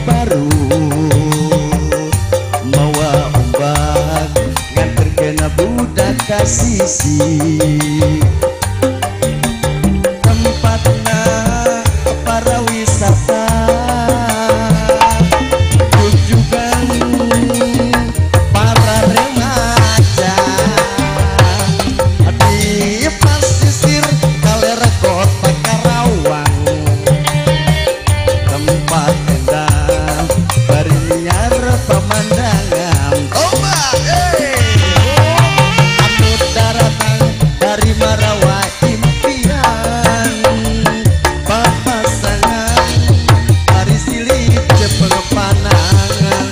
baru mawa ombak nganter kena budak kasisi tempatna para wisata kunjungan para remaja di pesisir daerah kota Karawang tempat indah berliar pemandangan anu daratan dari Marawa impian papasangan dari Silit Jepang panangan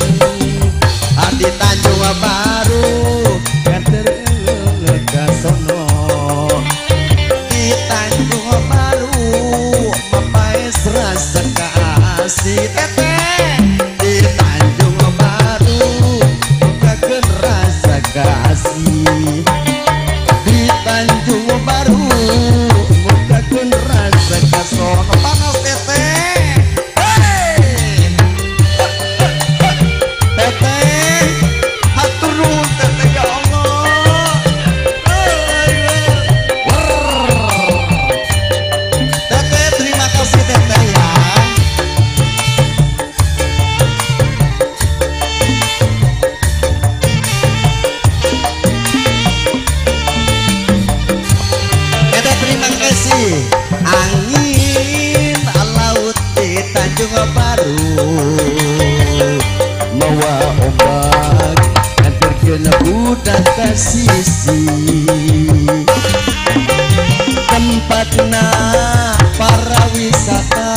di Tanjung Baru kanter kasono di Tanjung Baru mapaes rasa kasih teteh di Tanjung Baru bukakeun rasa kasih di Tanjung Baru bukakeun rasa kasono panas teteh teteh hatur nuhun teteh ya Allah teteh terima kasih teteh ya teteh terima kasih angin laut di Tanjung Baru mawa ombak nganter kena budak kasisi tempatna para wisata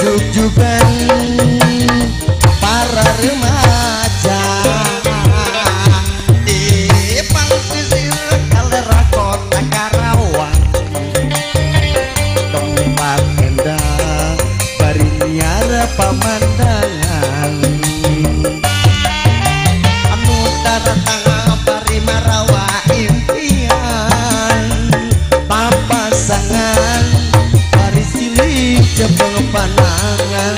jugjugan para remaja di pesisir daerah kota Karawang tempat indah berliar pemandangan anu daratan bari Marawa impian papasangan dari Silit Jepang panangan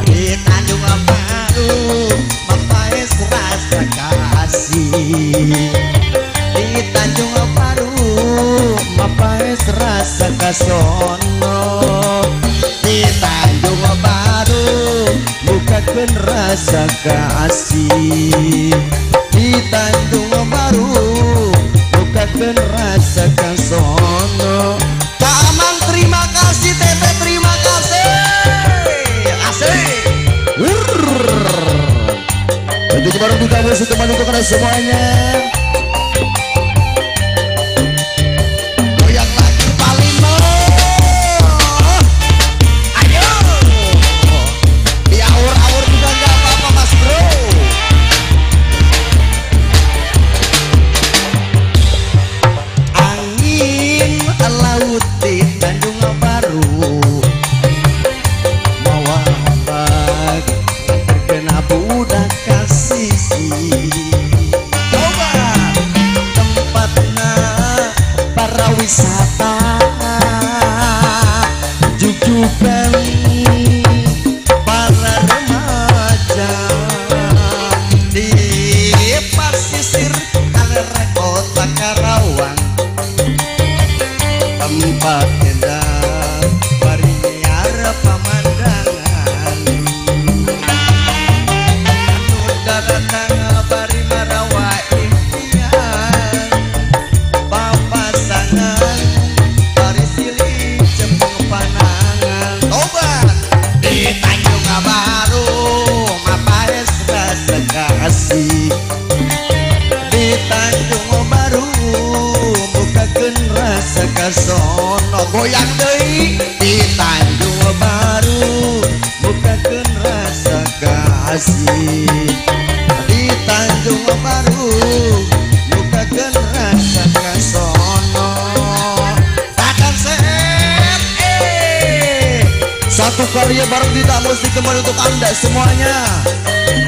di Tanjung Baru mapaes rasa kasih di Tanjung Baru mapaes rasa kasono di Tanjung Baru bukakeun rasa kasih di Tanjung Baru bukakeun rasa kasono Kamang terima kasih teteh terima kasih asik untuk baru kita musik teman untuk kalian semuanya goyang lagi Palino ayo di aur-aur juga nggak apa-apa mas bro angin laut di Tanjung Baru mawa ombak terkena budak kasisi coba tempatna para wisata jugjugan para remaja di pesisir daerah kota Karawang tempat indah berliar pemandangan anu daratan bari Marawa impian papasangan dari Silit Jepang panangan obat di Tanjung Baru mapaes rasa kasih di Tanjung Baru bukakeun rasa kasono goyang deui di Tanjung Baru bukakeun rasa kasih di Tanjung Baru bukakeun rasa kasono takkan set satu karya bareng Dita Musik kembali untuk anda semuanya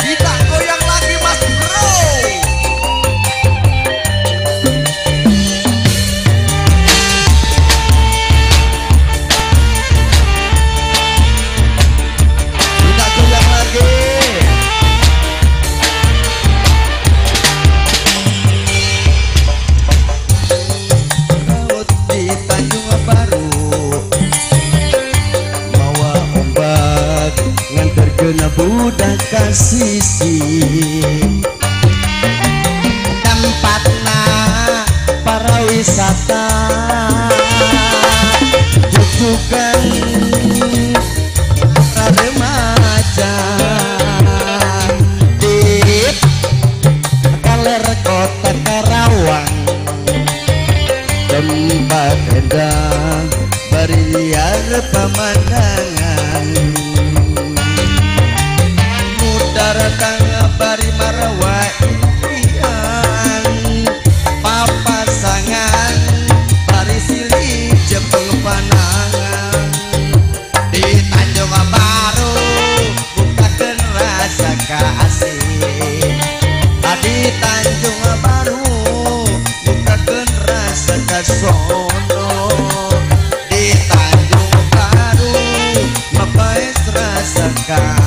kita goyang lagi mas bro kena budak kasisi tempatna para wisata jujukan para remaja di kaler kota Karawang tempat indah beriar pemandangan mudar tangga bari marawa impian papasangan bari silih jepeng panangan di Tanjung Baru bukakan rasa kasih di Tanjung Baru bukakan rasa kasono di Tanjung Baru mabais rasa kasih